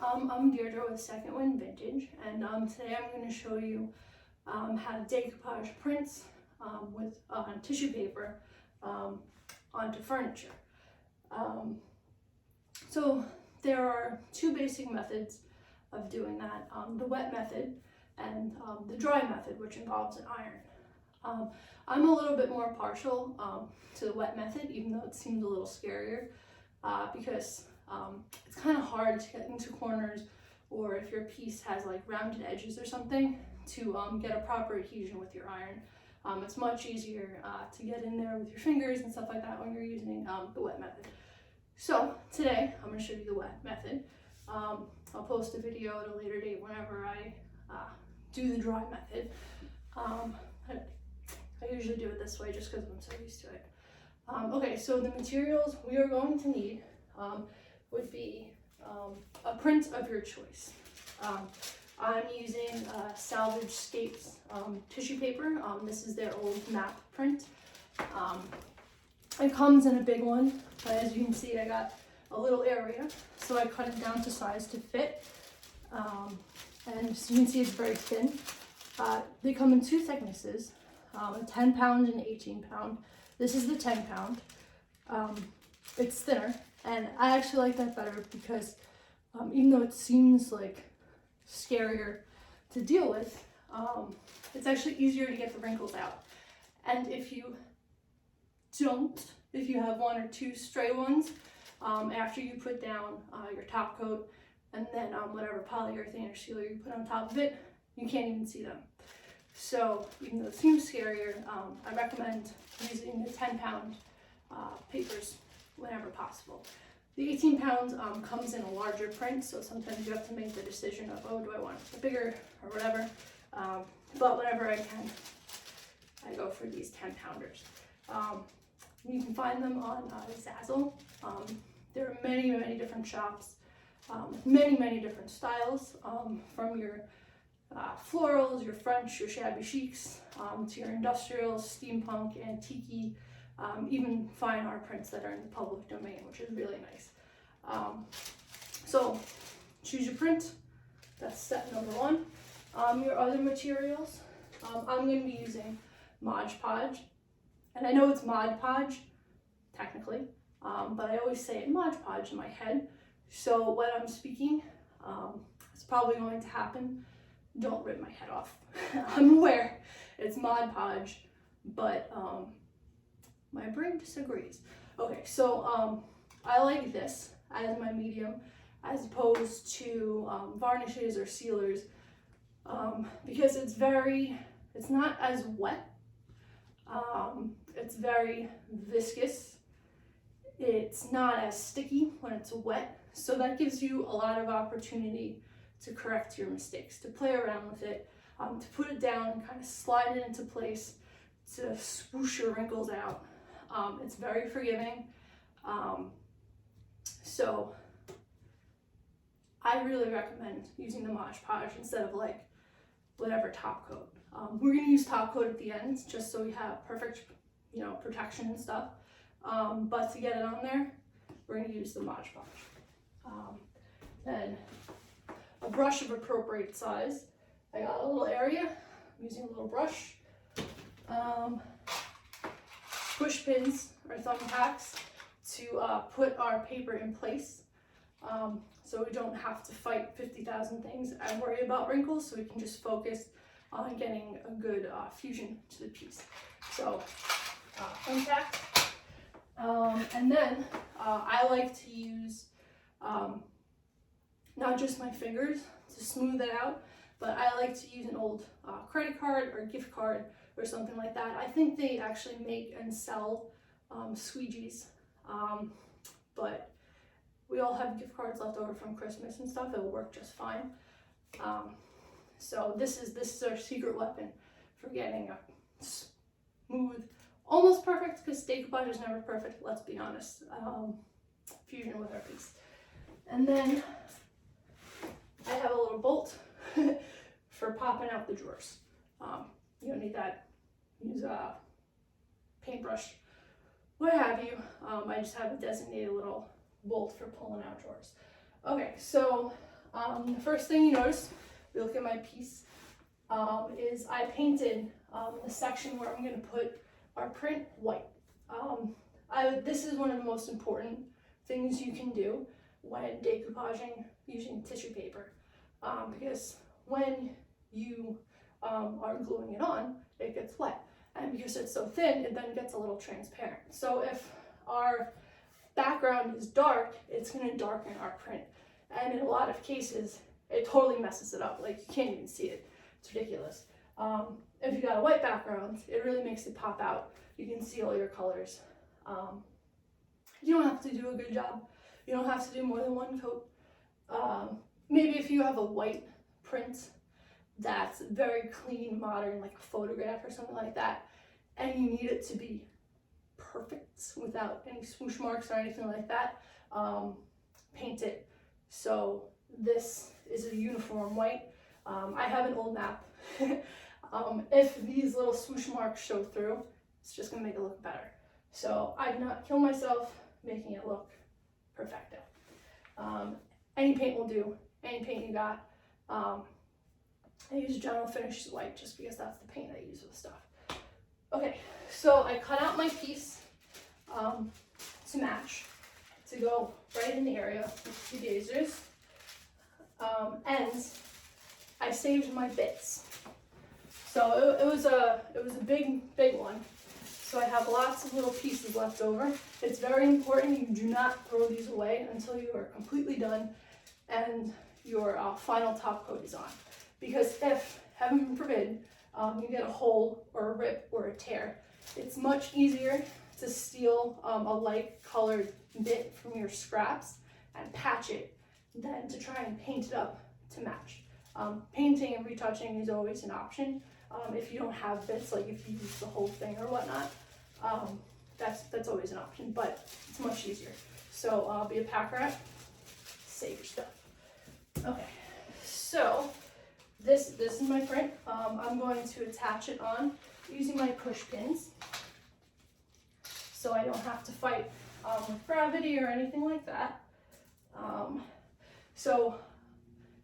I'm Deirdre with Second Wind Vintage, and today I'm going to show you how to decoupage prints with tissue paper onto furniture. So there are two basic methods of doing that, the wet method and the dry method, which involves an iron. I'm a little bit more partial to the wet method, even though it seems a little scarier, because it's kind of hard to get into corners, or if your piece has like rounded edges or something, to get a proper adhesion with your iron. It's much easier to get in there with your fingers and stuff like that when you're using the wet method. So today I'm going to show you the wet method. I'll post a video at a later date whenever I do the dry method. I usually do it this way just because I'm so used to it. Okay, so the materials we are going to need would be a print of your choice. I'm using Salvage Scapes tissue paper. This is their old map print. It comes in a big one, but as you can see, I got a little area, so I cut it down to size to fit. And as you can see, it's very thin. They come in two thicknesses, a 10 pound and 18 pound. This is the 10 pound. It's thinner, and I actually like that better because even though it seems like scarier to deal with, it's actually easier to get the wrinkles out. And if you have one or two stray ones, after you put down your top coat and then whatever polyurethane or sealer you put on top of it, you can't even see them. So even though it seems scarier, I recommend using the 10 pound papers whenever possible. The 18 pounds comes in a larger print, so sometimes you have to make the decision of, oh, do I want it bigger or whatever. But whenever I can, I go for these 10 pounders. You can find them on Zazzle. There are many, many different shops, many different styles, from your florals, your French, your shabby chics, to your industrials, steampunk, antique, even fine art prints that are in the public domain, which is really nice. So choose your print. That's step number one. Your other materials, I'm going to be using Mod Podge, and I know it's Mod Podge technically, but I always say it Mod Podge in my head. So when I'm speaking, it's probably going to happen. Don't rip my head off. I'm aware it's Mod Podge, but my brain disagrees. Okay, so I like this as my medium as opposed to varnishes or sealers, because it's not as wet. It's very viscous. It's not as sticky when it's wet, so that gives you a lot of opportunity to correct your mistakes, to play around with it, to put it down and kind of slide it into place, to swoosh your wrinkles out. It's very forgiving. So I really recommend using the Mod Podge instead of like whatever top coat. We're going to use top coat at the end just so we have perfect, protection and stuff. But to get it on there, we're going to use the Mod Podge. Then a brush of appropriate size. I got a little area. I'm using a little brush. Push pins or thumbtacks to put our paper in place, so we don't have to fight 50,000 things and worry about wrinkles, so we can just focus on getting a good fusion to the piece. So thumbtacks, and then I like to use not just my fingers to smooth it out, but I like to use an old credit card or gift card or something like that. I think they actually make and sell squeegees, but we all have gift cards left over from Christmas and stuff. It'll work just fine. So this is our secret weapon for getting a smooth, almost perfect, because decoupage is never perfect, let's be honest, fusion with our piece. And then I have a little bolt for popping out the drawers. You don't need that. Use a paintbrush, what have you. I just have a designated little bolt for pulling out drawers. Okay, so The first thing you notice, if you look at my piece, is I painted the section where I'm going to put our print white. This is one of the most important things you can do when decoupaging using tissue paper, because when you are gluing it on, it gets wet, and because it's so thin, it then gets a little transparent. So if our background is dark, it's going to darken our print, and in a lot of cases it totally messes it up. Like, you can't even see it. It's ridiculous. If you got a white background, it really makes it pop out. You can see all your colors. You don't have to do a good job. You don't have to do more than one coat. Maybe if you have a white print that's very clean, modern, like a photograph or something like that, and you need it to be perfect without any swoosh marks or anything like that, paint it. So this is a uniform white. I have an old map. If these little swoosh marks show through, it's just gonna make it look better. So I did not kill myself making it look perfecto. Any paint will do, any paint you got. I use General Finishes white just because that's the paint I use with stuff. Okay, so I cut out my piece to match, to go right in the area with the gazers, and I saved my bits. So it was a big one. So I have lots of little pieces left over. It's very important you do not throw these away until you are completely done and your final top coat is on. Because if, heaven forbid, you get a hole or a rip or a tear, it's much easier to steal a light colored bit from your scraps and patch it than to try and paint it up to match. Painting and retouching is always an option. If you don't have bits, like if you use the whole thing or whatnot, that's always an option, but it's much easier. So be a pack rat, save your stuff. Okay, so this is my print. I'm going to attach it on using my push pins, so I don't have to fight with gravity or anything like that. So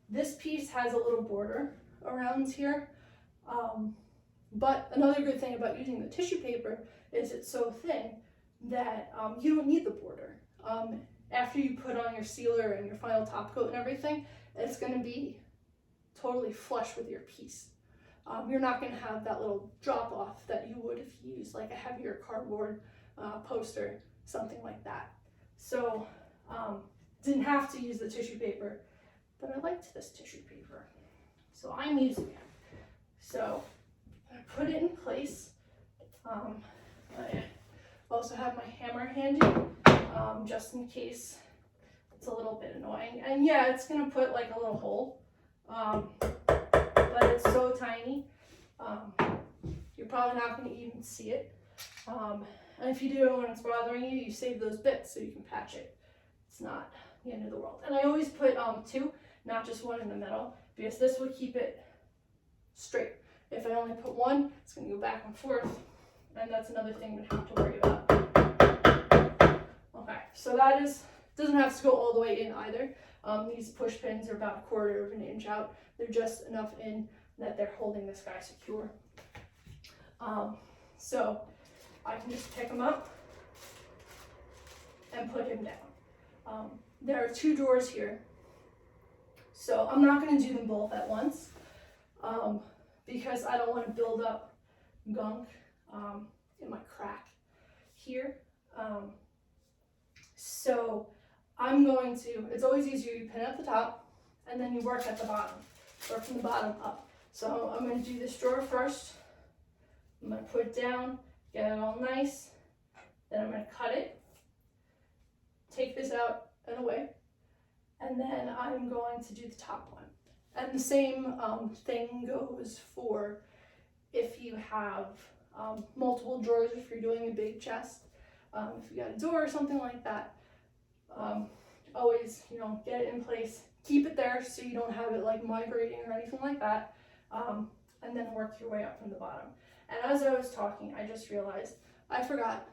this piece has a little border around here. But another good thing about using the tissue paper is it's so thin that you don't need the border. After you put on your sealer and your final top coat and everything, it's going to be totally flush with your piece. You're not going to have that little drop off that you would if you used like a heavier cardboard poster, something like that. So didn't have to use the tissue paper, but I liked this tissue paper, so I'm using it. So I put it in place. I also have my hammer handy, just in case it's a little bit annoying. And yeah, it's gonna put like a little hole, but it's so tiny, you're probably not gonna even see it. And if you do, when it's bothering you, you save those bits so you can patch it. It's not the end of the world. And I always put two, not just one in the middle, because this would keep it straight. If I only put one, it's going to go back and forth, and that's another thing we have to worry about. Okay, so that doesn't have to go all the way in either. These push pins are about 1/4 of an inch out. They're just enough in that they're holding this guy secure. So I can just pick him up and put him down. There are 2 drawers here, so I'm not going to do them both at once. Because I don't want to build up gunk in my crack here. So I'm going to, it's always easier, you pin at the top and then you work at the bottom, or from the bottom up. So I'm going to do this drawer first. I'm going to put it down, get it all nice. Then I'm going to cut it, take this out and away, and then I'm going to do the top one. And the same thing goes for if you have multiple drawers, if you're doing a big chest, if you got a door or something like that. Always, get it in place, keep it there so you don't have it like migrating or anything like that, and then work your way up from the bottom. And as I was talking, I just realized I forgot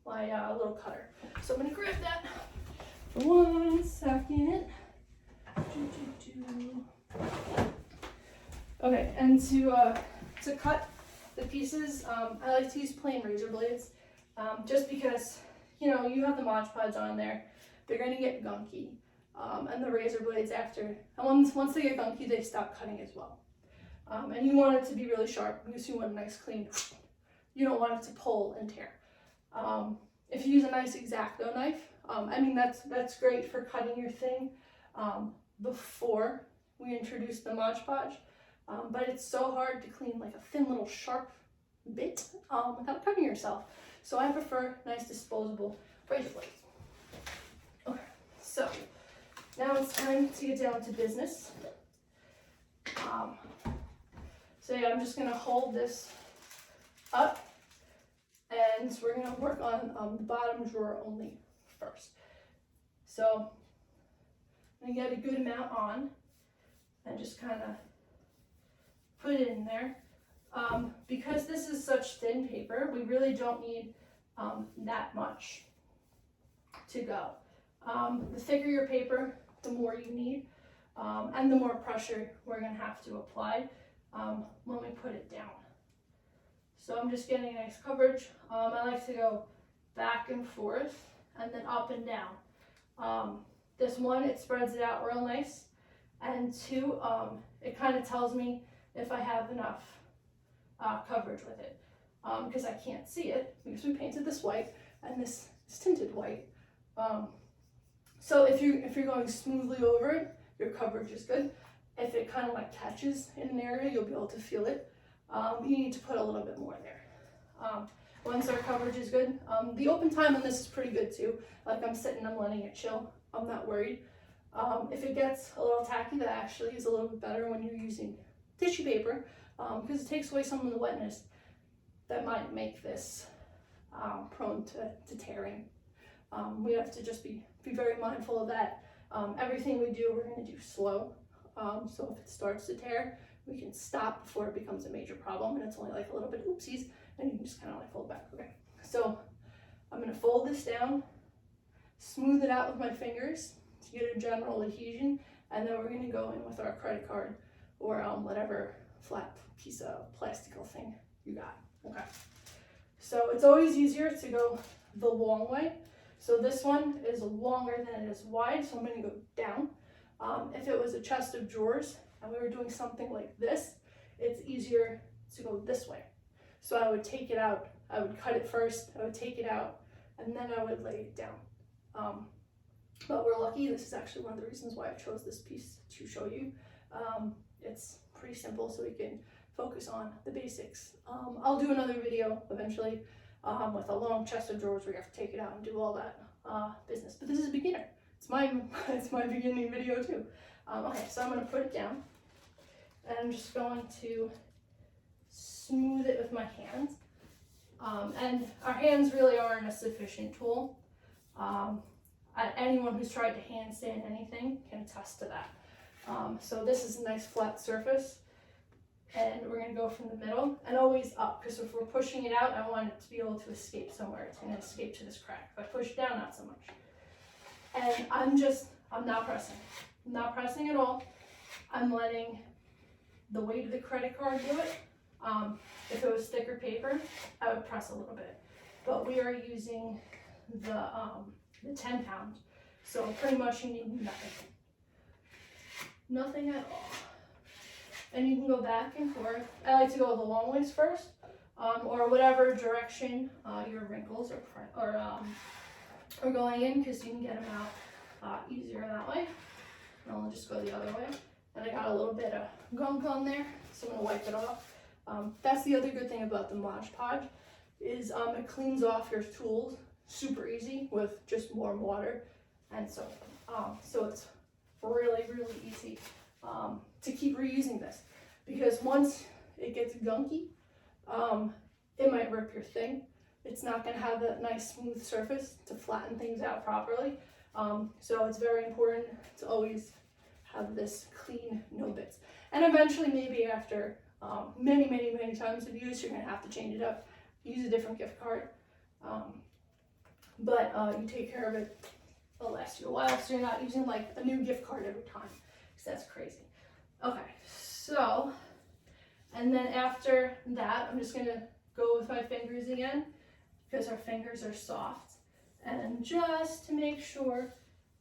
my little cutter. So I'm going to grab that for 1 second. to cut the pieces, I like to use plain razor blades, just because, you know, you have the Mod Podge on there, they're going to get gunky, and the razor blades and once they get gunky, they stop cutting as well. And you want it to be really sharp because you want a nice clean, you don't want it to pull and tear. If you use a nice X-Acto knife, I mean, that's great for cutting your thing before we introduce the Mod Podge, but it's so hard to clean like a thin little sharp bit without cutting yourself. So I prefer nice disposable razor blades. Okay, so now it's time to get down to business. So yeah, I'm just gonna hold this up, and we're gonna work on the bottom drawer only first. So I'm gonna get a good amount on and just kind of put it in there. Because this is such thin paper, we really don't need that much to go. The thicker your paper, the more you need, and the more pressure we're going to have to apply when we put it down. So I'm just getting a nice coverage. I like to go back and forth and then up and down. This one, it spreads it out real nice, and two, it kind of tells me if I have enough coverage with it, because I can't see it because we painted this white and this is tinted white. So if you're going smoothly over it, your coverage is good. If it kind of like catches in an area, you'll be able to feel it. You need to put a little bit more there. Once our coverage is good, the open time on this is pretty good too. Like I'm sitting, I'm letting it chill. I'm not worried. If it gets a little tacky, that actually is a little bit better when you're using tissue paper, because it takes away some of the wetness that might make this prone to tearing. We have to just be very mindful of that. Everything we do, we're going to do slow. So if it starts to tear, we can stop before it becomes a major problem, and it's only like a little bit oopsies, and you can just kind of like fold back. Okay, so I'm going to fold this down, smooth it out with my fingers to get a general adhesion, and then we're going to go in with our credit card or whatever flat piece of plastical thing you got. Okay, so it's always easier to go the long way. So this one is longer than it is wide, so I'm going to go down. If it was a chest of drawers and we were doing something like this, it's easier to go this way. So I would take it out, I would cut it first, I would take it out, and then I would lay it down. But we're lucky, this is actually one of the reasons why I chose this piece to show you. It's pretty simple, so we can focus on the basics. I'll do another video eventually with a long chest of drawers where you have to take it out and do all that business. But this is a beginner. It's my beginning video too. Okay, so I'm going to put it down, and I'm just going to smooth it with my hands. And our hands really aren't a sufficient tool. Anyone who's tried to hand sand anything can attest to that. So this is a nice flat surface, and we're going to go from the middle and always up, because if we're pushing it out, I want it to be able to escape somewhere. It's going to escape to this crack. If I push it down, not so much. And I'm not pressing. I'm not pressing at all. I'm letting the weight of the credit card do it. If it was thicker paper, I would press a little bit. But we are using the 10 pound. So pretty much you need nothing. Nothing at all. And you can go back and forth. I like to go the long ways first, or whatever direction your wrinkles are going in, because you can get them out easier that way. And I'll just go the other way. And I got a little bit of gunk on there, so I'm gonna wipe it off. That's the other good thing about the Mod Podge, is it cleans off your tools super easy with just warm water and soap. So it's really, really easy to keep reusing this, because once it gets gunky, it might rip your thing. It's not going to have that nice smooth surface to flatten things out properly. So it's very important to always have this clean, no bits. And eventually, maybe after many times of use, you're going to have to change it up, use a different gift card. But you take care of it, it'll last you a while, so you're not using like a new gift card every time, because that's crazy. Okay, so And then after that, I'm just gonna go with my fingers again because our fingers are soft. And just to make sure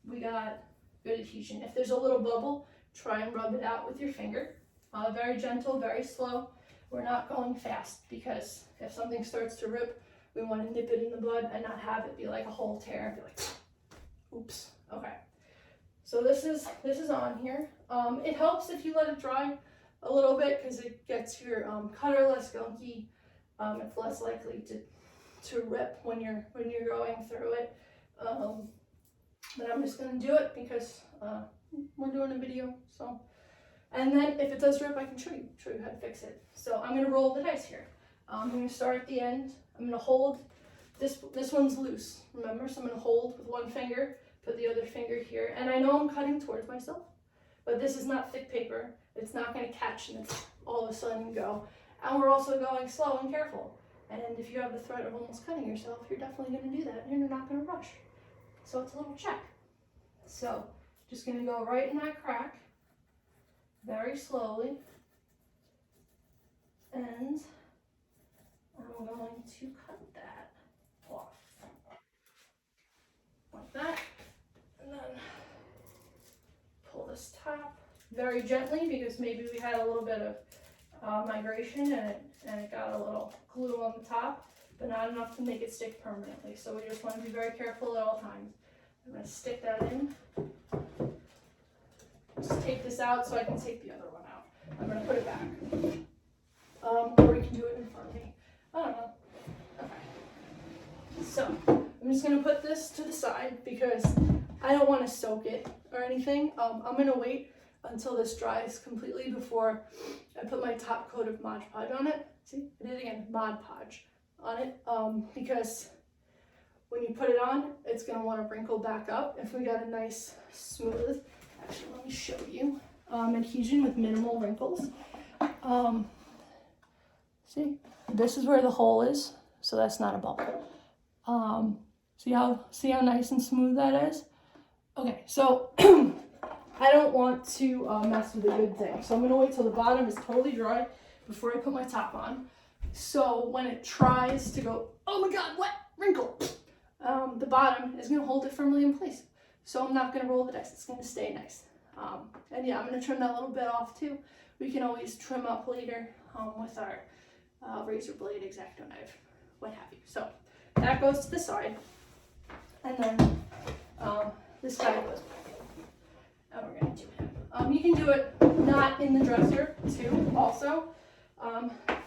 we got good adhesion. If there's a little bubble, try and rub it out with your finger. Very gentle, very slow. We're not going fast because if something starts to rip, we want to nip it in the bud and not have it be like a whole tear and be like, oops. Okay. So this is on here. It helps if you let it dry a little bit because it gets your cutter less gunky. It's less likely to rip when you're going through it. But I'm just gonna do it because we're doing a video. So, and then if it does rip, I can show you how to fix it. So I'm gonna roll the dice here. I'm gonna start at the end. I'm gonna hold this one's loose, remember? So I'm gonna hold with one finger, put the other finger here, and I know I'm cutting towards myself, but this is not thick paper. It's not gonna catch and it's all of a sudden go. And we're also going slow and careful. And if you have the threat of almost cutting yourself, you're definitely gonna do that and you're not gonna rush. So it's a little check. So just gonna go right in that crack, very slowly. And I'm going to cut that off. Like that. And then pull this top very gently because maybe we had a little bit of migration and it got a little glue on the top, but not enough to make it stick permanently. So we just want to be very careful at all times. I'm going to stick that in. Just take this out so I can take the other one out. I'm going to put it back. Or you can do it in front of me. I don't know. Okay. So I'm just going to put this to the side because I don't want to soak it or anything. I'm going to wait until this dries completely before I put my top coat of Mod Podge on it. See, I did it again, Mod Podge on it, because when you put it on, it's going to want to wrinkle back up. If we got a nice smooth, actually let me show you, adhesion with minimal wrinkles. See, this is where the hole is, so that's not a bubble. See how nice and smooth that is? Okay, so I don't want to mess with a good thing. So I'm going to wait till the bottom is totally dry before I put my top on. So when it tries to go, oh my God, what? Wrinkle. The bottom is going to hold it firmly in place. So I'm not going to roll the dice. It's going to stay nice. And yeah, I'm going to trim that little bit off too. We can always trim up later with our razor blade, X-Acto knife, what have you. So that goes to the side. And then this guy goes back. And we're going to do him. You can do it not in the dresser too, also,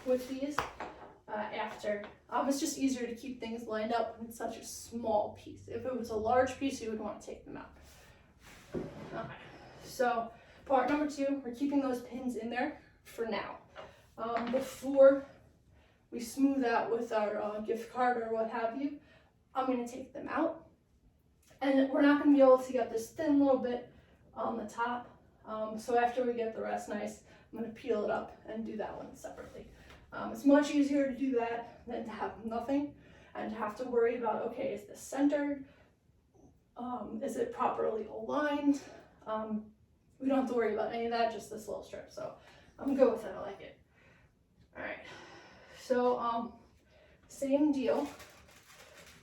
with these after. It's just easier to keep things lined up when it's such a small piece. If it was a large piece, you would want to take them out. Okay, so part number 2, we're keeping those pins in there for now. Before we smooth out with our gift card or what have you, I'm going to take them out. And we're not going to be able to get this thin little bit on the top. So after we get the rest nice, I'm going to peel it up and do that one separately. It's much easier to do that than to have nothing and to have to worry about, okay, is this centered? Is it properly aligned? We don't have to worry about any of that, just this little strip. So I'm good with it, I like it. All right, so same deal.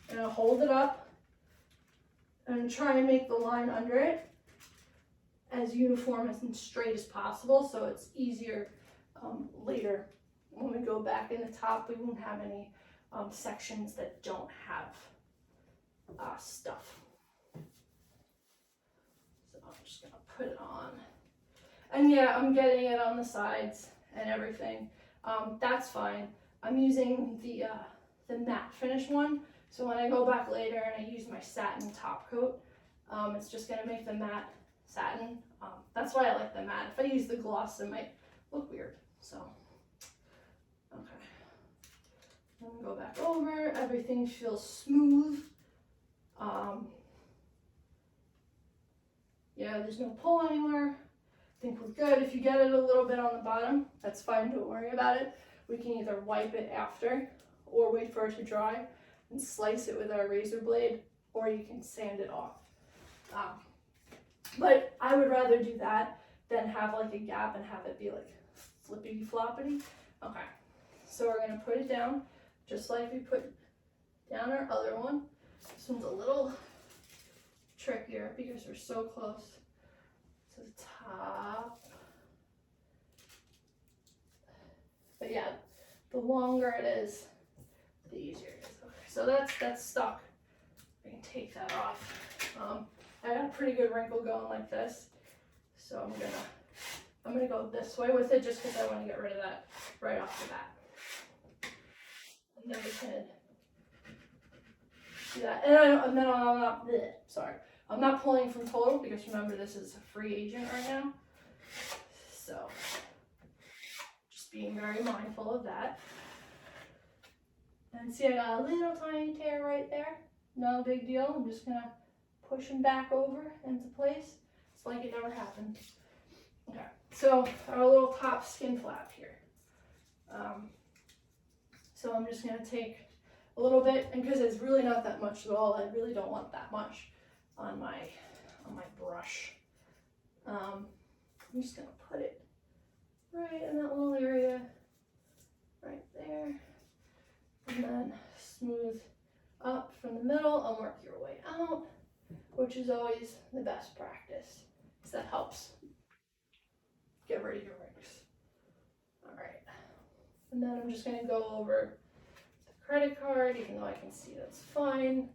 I'm going to hold it up and try and make the line under it as uniform and straight as possible so it's easier later when we go back in the top. We won't have any sections that don't have stuff. So I'm just gonna put it on, and yeah, I'm getting it on the sides and everything. That's fine. I'm using the matte finish one, so when I go back later and I use my satin top coat, it's just gonna make the matte satin. That's why I like the matte. If I use the gloss, it might look weird. So, okay. Then go back over. Everything feels smooth. Yeah, there's no pull anywhere. I think we're good. If you get it a little bit on the bottom, that's fine. Don't worry about it. We can either wipe it after or wait for it to dry and slice it with our razor blade, or you can sand it off. But I would rather do that than have like a gap and have it be like flippity floppity. Okay, so we're gonna put it down just like we put down our other one. This one's a little trickier because we're so close to the top. But yeah, the longer it is, the easier it is. Okay, so that's stuck. I can take that off. I got a pretty good wrinkle going like this, so I'm gonna go this way with it just because I want to get rid of that right off the bat. And then we can do that. And then I'm not. Bleh, sorry, I'm not pulling from total because remember this is a free agent right now. So just being very mindful of that. And see, I got a little tiny tear right there. No big deal. I'm just gonna push them back over into place. It's like it never happened. Okay, so our little top skin flap here. So I'm just gonna take a little bit, and because it's really not that much at all, I really don't want that much on my brush. I'm just gonna put it right in that little area, right there, and then smooth up from the middle and work your way out, which is always the best practice, because that helps get rid of your rings. All right, and then I'm just gonna go over the credit card, even though I can see that's fine.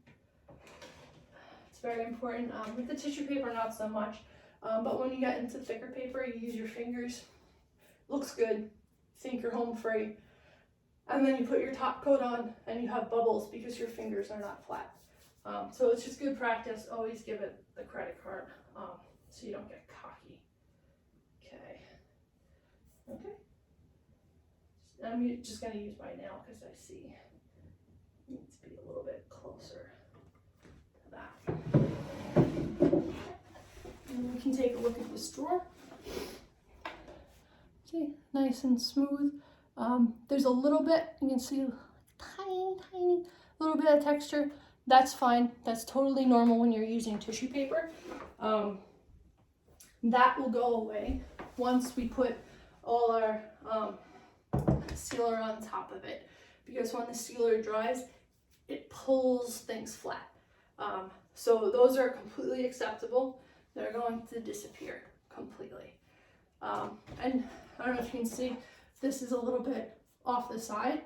It's very important. With the tissue paper, not so much, but when you get into thicker paper, you use your fingers. Looks good, think you're home free. And then you put your top coat on and you have bubbles because your fingers are not flat. So it's just good practice. Always give it the credit card so you don't get cocky. Okay. Okay. I'm just going to use my nail because I see it needs to be a little bit closer to that. And we can take a look at this drawer. See, nice and smooth. There's a little bit, you can see tiny little bit of texture. That's fine. That's totally normal when you're using tissue paper. That will go away once we put all our sealer on top of it, because when the sealer dries, it pulls things flat. So those are completely acceptable. They're going to disappear completely. And I don't know if you can see, this is a little bit off the side.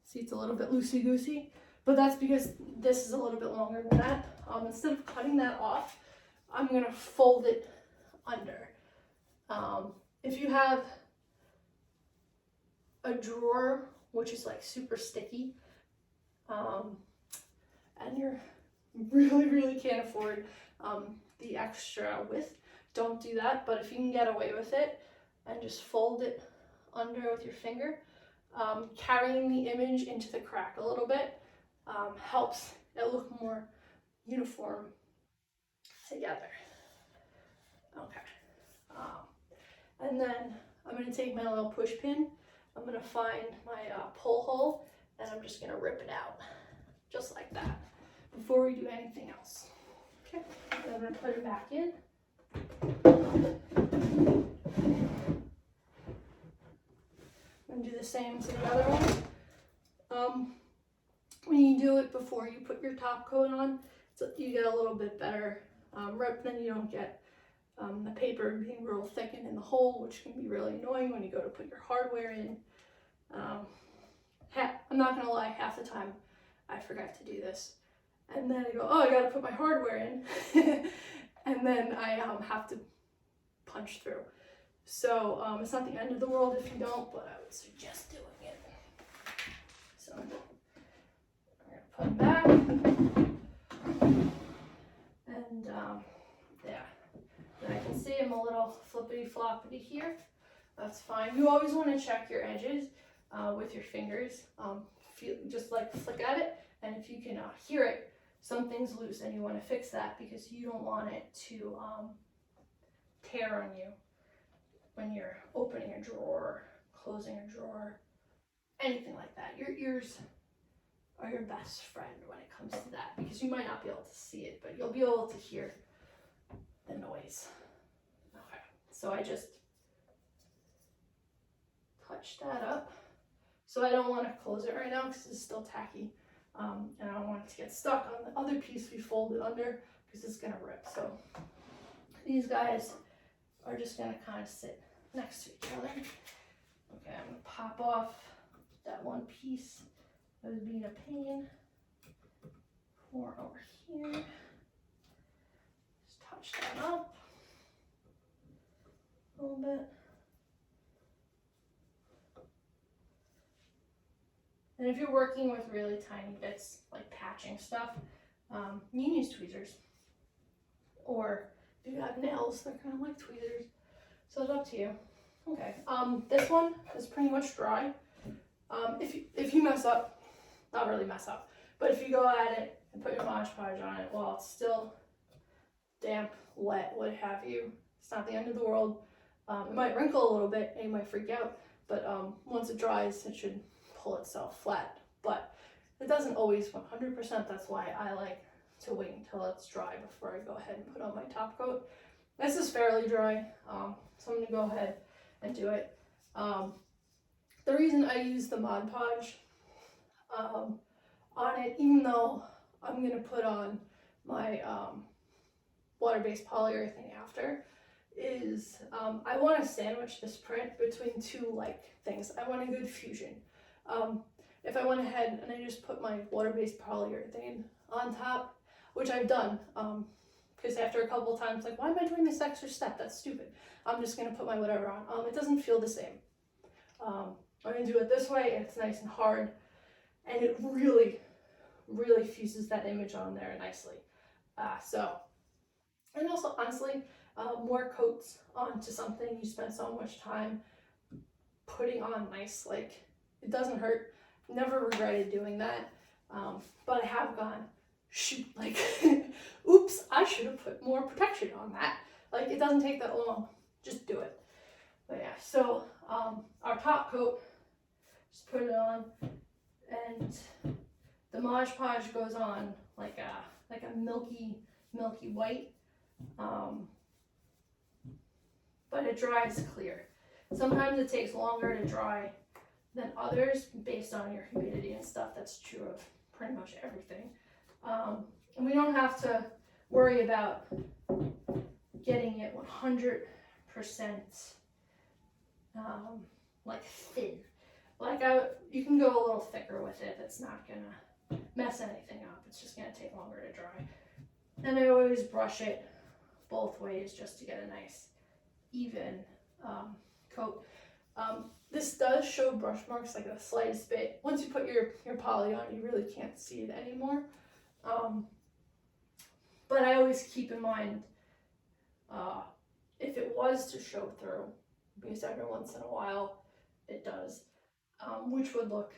See, it's a little bit loosey-goosey, but that's because this is a little bit longer than that. Instead of cutting that off, I'm gonna fold it under. If you have a drawer, which is like super sticky, and you're really can't afford the extra width, don't do that. But if you can get away with it and just fold it under with your finger, carrying the image into the crack a little bit helps it look more uniform together. Okay. And then I'm going to take my little push pin. I'm going to find my pull hole, and I'm just going to rip it out just like that before we do anything else. Okay, then I'm going to put it back in. I'm going to do the same to the other one. When you do it before you put your top coat on, so you get a little bit better rip, then you don't get the paper being real thickened in the hole, which can be really annoying when you go to put your hardware in. I'm not going to lie, half the time I forget to do this. And then I go, oh, I got to put my hardware in. And then I have to punch through. So it's not the end of the world if you don't, but I would suggest doing it. So I'm going to put it back. And yeah, and I can see I'm a little flippity floppity here. That's fine. You always want to check your edges with your fingers. Just like flick at it, and if you can hear it, something's loose, and you want to fix that because you don't want it to tear on you when you're opening a drawer, closing a drawer, anything like that. Your ears are your best friend when it comes to that, because you might not be able to see it, but you'll be able to hear the noise. Okay, so I just touch that up. So I don't want to close it right now because it's still tacky. And I don't want it to get stuck on the other piece we folded under because it's going to rip. So these guys are just going to kind of sit next to each other. Okay, I'm going to pop off that one piece that was being a pain. Pour over here. Just touch that up a little bit. And if you're working with really tiny bits, like patching stuff, you can use tweezers. Or if you have nails, they're kind of like tweezers. So it's up to you. Okay, this one is pretty much dry. If you mess up, not really mess up, but if you go at it and put your Mod Podge on it while it's still damp, wet, what have you, it's not the end of the world. It might wrinkle a little bit and you might freak out, but once it dries, it should pull itself flat. But it doesn't always 100%. That's why I like to wait until it's dry before I go ahead and put on my top coat. This is fairly dry, so I'm going to go ahead and do it. The reason I use the Mod Podge on it, even though I'm going to put on my water-based polyurethane after, is I want to sandwich this print between two like things. I want a good fusion. If I went ahead and I just put my water-based polyurethane on top, which I've done, because after a couple of times, like, why am I doing this extra step? That's stupid. I'm just going to put my whatever on. It doesn't feel the same. I'm going to do it this way, and it's nice and hard, and it really, really fuses that image on there nicely. And also, honestly, more coats onto something you spend so much time putting on nice, like, it doesn't hurt. Never regretted doing that. But I have gone, shoot, like, oops, I should have put more protection on that. Like, it doesn't take that long. Just do it. But yeah, so our top coat, just put it on, and the Mod Podge goes on like a milky white, but it dries clear. Sometimes it takes longer to dry than others based on your humidity and stuff. That's true of pretty much everything. And we don't have to worry about getting it 100% like thin. Like you can go a little thicker with it. That's not gonna mess anything up. It's just gonna take longer to dry. And I always brush it both ways just to get a nice even coat. This does show brush marks, like the slightest bit. Once you put your poly on, you really can't see it anymore. But I always keep in mind if it was to show through, because every once in a while it does, which would look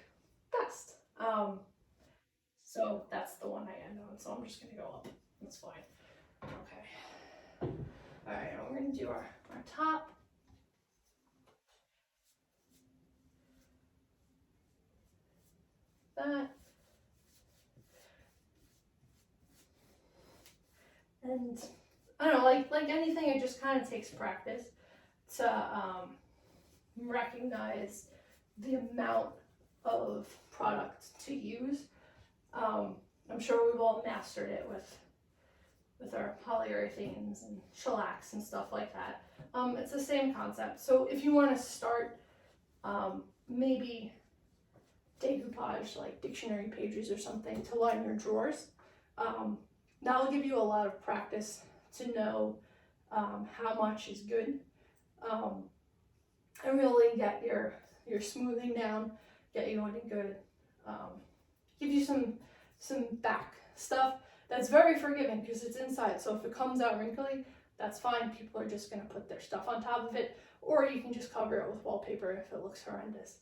best. So that's the one I end on, so I'm just going to go up. That's fine. Okay. All right, we're going to do our top. That. And I don't know, like anything, it just kind of takes practice to recognize the amount of product to use. I'm sure we've all mastered it with our polyurethanes and shellacs and stuff like that. It's the same concept. So if you want to start, maybe decoupage, like dictionary pages or something, to line your drawers. That'll give you a lot of practice to know how much is good, and really get your smoothing down, get you looking good, give you some back stuff that's very forgiving because it's inside. So if it comes out wrinkly, that's fine. People are just going to put their stuff on top of it, or you can just cover it with wallpaper if it looks horrendous.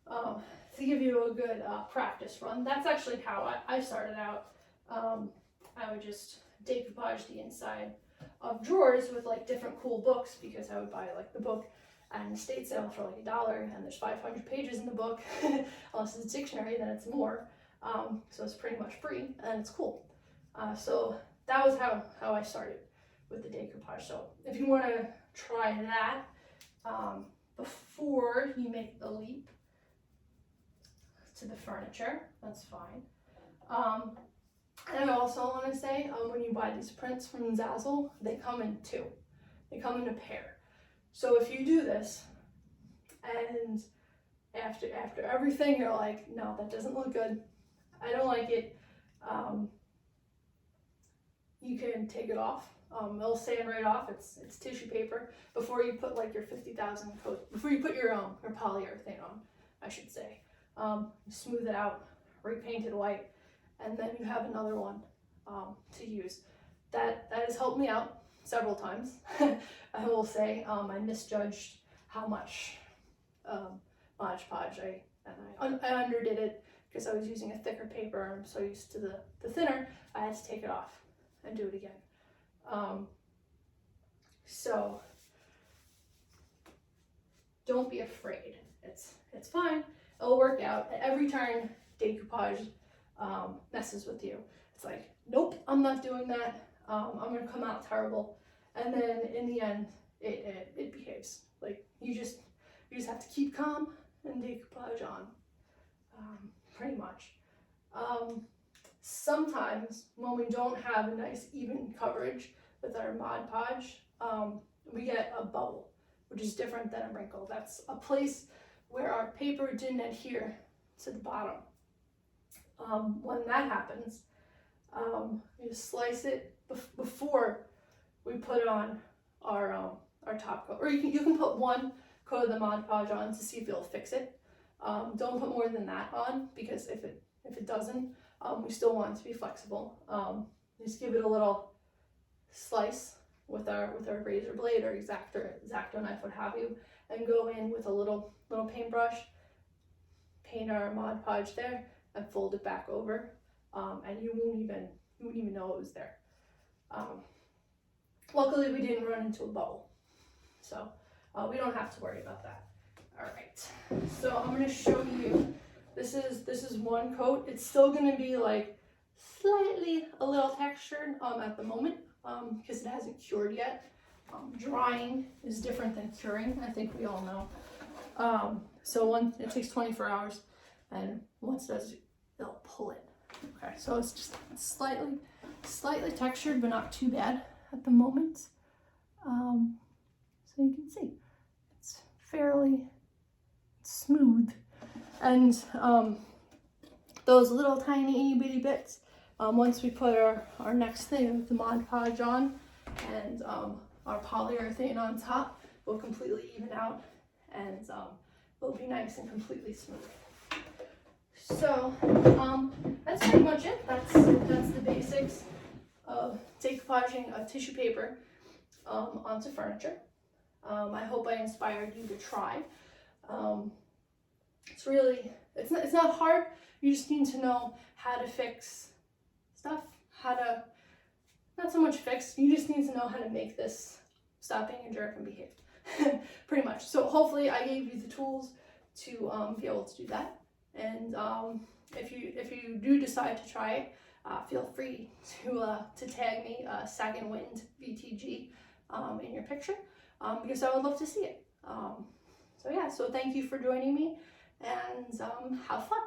To give you a good practice run. That's actually how I started out. I would just decoupage the inside of drawers with like different cool books, because I would buy like the book at an estate sale for like $1, and there's 500 pages in the book. Unless it's a dictionary, then it's more. So it's pretty much free and it's cool. So that was how I started with the decoupage. So if you want to try that, before you make the leap to the furniture. That's fine. And I also want to say, when you buy these prints from Zazzle, they come in two. They come in a pair. So if you do this, and after everything, you're like, no, that doesn't look good, I don't like it, you can take it off. It'll sand right off. It's tissue paper. Before you put like your 50,000 coat, before you put your polyurethane on, I should say, smooth it out, repaint it white, and then you have another one to use. That has helped me out several times. I will say, I misjudged how much Mod Podge I underdid it because I was using a thicker paper. I'm so used to the thinner, I had to take it off and do it again. So don't be afraid. It's fine. It'll work out. At every turn, decoupage messes with you. It's like, nope, I'm not doing that. I'm gonna come out terrible. And then in the end, it behaves. Like you just have to keep calm and decoupage on, pretty much. Sometimes when we don't have a nice even coverage with our Mod Podge, we get a bubble, which is different than a wrinkle. That's a place where our paper didn't adhere to the bottom. When that happens, you slice it before we put on our top coat, or you can put one coat of the Mod Podge on to see if it'll fix it. Don't put more than that on, because if it doesn't, we still want it to be flexible. Just give it a little slice with our razor blade or X-Acto knife, what have you, and go in with a little paintbrush, paint our Mod Podge there, and fold it back over, and you won't even know it was there. Luckily, we didn't run into a bubble, so we don't have to worry about that. All right, so I'm going to show you. This is one coat. It's still going to be like slightly a little textured at the moment because it hasn't cured yet. Drying is different than curing, I think we all know. So it takes 24 hours, and once it does, it'll pull it. Okay, so it's just slightly textured, but not too bad at the moment. So you can see it's fairly smooth, and those little tiny itty bitty bits, once we put our next thing with the Mod Podge on and our polyurethane on top, will completely even out, and it'll be nice and completely smooth. So that's pretty much it. That's the basics of decoupaging a tissue paper onto furniture. I hope I inspired you to try. It's not hard. You just need to know how to fix stuff, not so much fix, you just need to know how to make this stop being a jerk and behave. Pretty much. So hopefully I gave you the tools to be able to do that. And if you do decide to try it, feel free to tag me Second Wind VTG in your picture, because I would love to see it. So yeah, so thank you for joining me, and have fun.